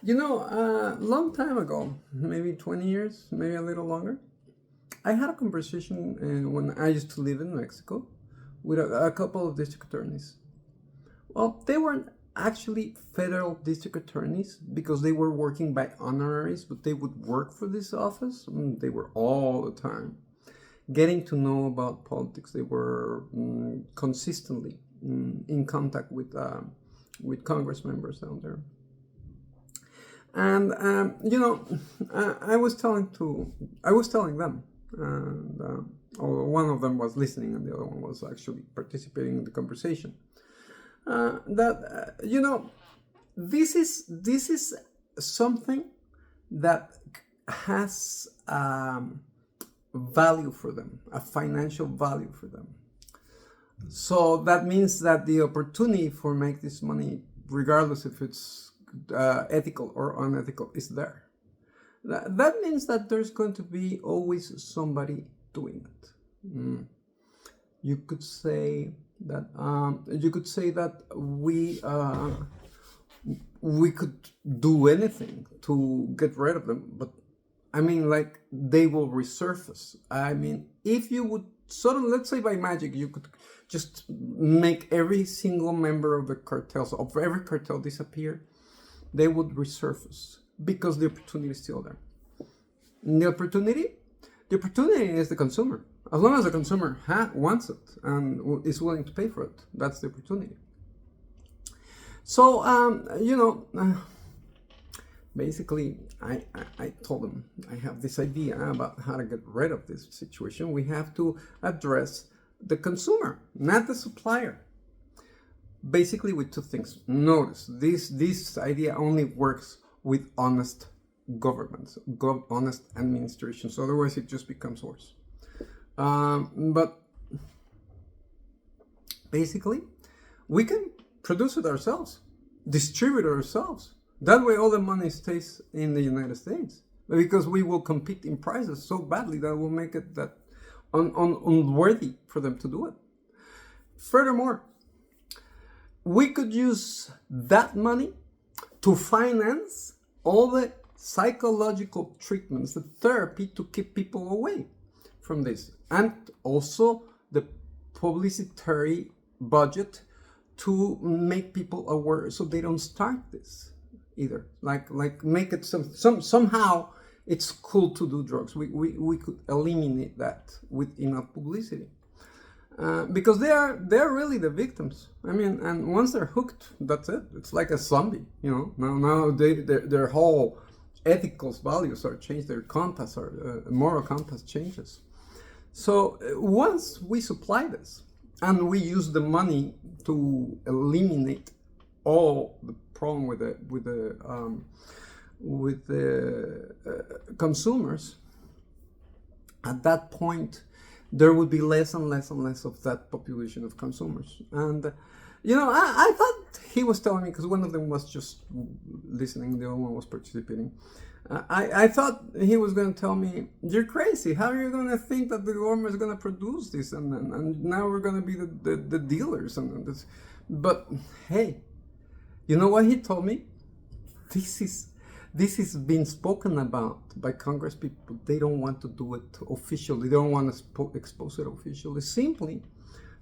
A long time ago, maybe 20 years, maybe a little longer, I had a conversation when I used to live in Mexico with a couple of district attorneys. Well, they weren't actually federal district attorneys because they were working by honoraries, but they would work for this office. They were all the time getting to know about politics. They were consistently in contact with Congress members down there. And I was telling them, and one of them was listening, and the other one was actually participating in the conversation. That this is something that has value for them, a financial value for them. So that means that the opportunity for make this money, regardless if it's ethical or unethical, is there. That means that there's going to be always somebody doing it. You could say that we could do anything to get rid of them, but I mean, like, they will resurface. I mean, if you would sort of, let's say by magic, you could just make every single member of the cartels, of every cartel, disappear, they would resurface because the opportunity is still there. And the opportunity is the consumer. As long as the consumer wants it and is willing to pay for it, that's the opportunity. So, basically, I told them I have this idea about how to get rid of this situation. We have to address the consumer, not the supplier. Basically, with two things. Notice, this idea only works with honest governments, honest administrations. Otherwise, it just becomes worse. But basically, we can produce it ourselves, distribute it ourselves. That way, all the money stays in the United States, because we will compete in prices so badly that will make it that unworthy for them to do it. Furthermore, we could use that money to finance all the psychological treatments, the therapy to keep people away from this, and also the publicitary budget to make people aware so they don't start this either. Like make it somehow it's cool to do drugs. We could eliminate that with enough publicity. Because they're really the victims. I mean, and once they're hooked, that's it. It's like a zombie, Now their whole ethical values are changed. Their compass, or moral compass, changes. So once we supply this and we use the money to eliminate all the problem with the consumers, at that point there would be less and less and less of that population of consumers. And I thought he was telling me, because one of them was just listening, the other one was participating. I thought he was going to tell me, you're crazy, how are you going to think that the government is going to produce this and now we're going to be the dealers and this. But hey, you know what he told me? This is being spoken about by Congress people. They don't want to do it officially. They don't want to expose it officially, simply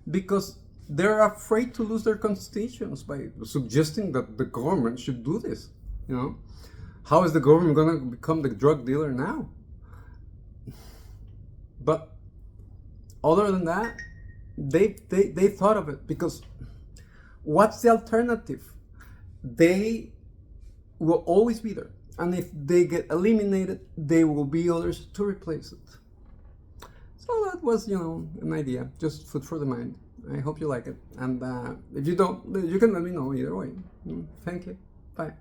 because they're afraid to lose their constituents by suggesting that the government should do this. How is the government going to become the drug dealer now? But other than that, they thought of it, because what's the alternative? They will always be there. And if they get eliminated, there will be others to replace it. So that was, an idea, just food for the mind. I hope you like it. And if you don't, you can let me know either way. Thank you. Bye.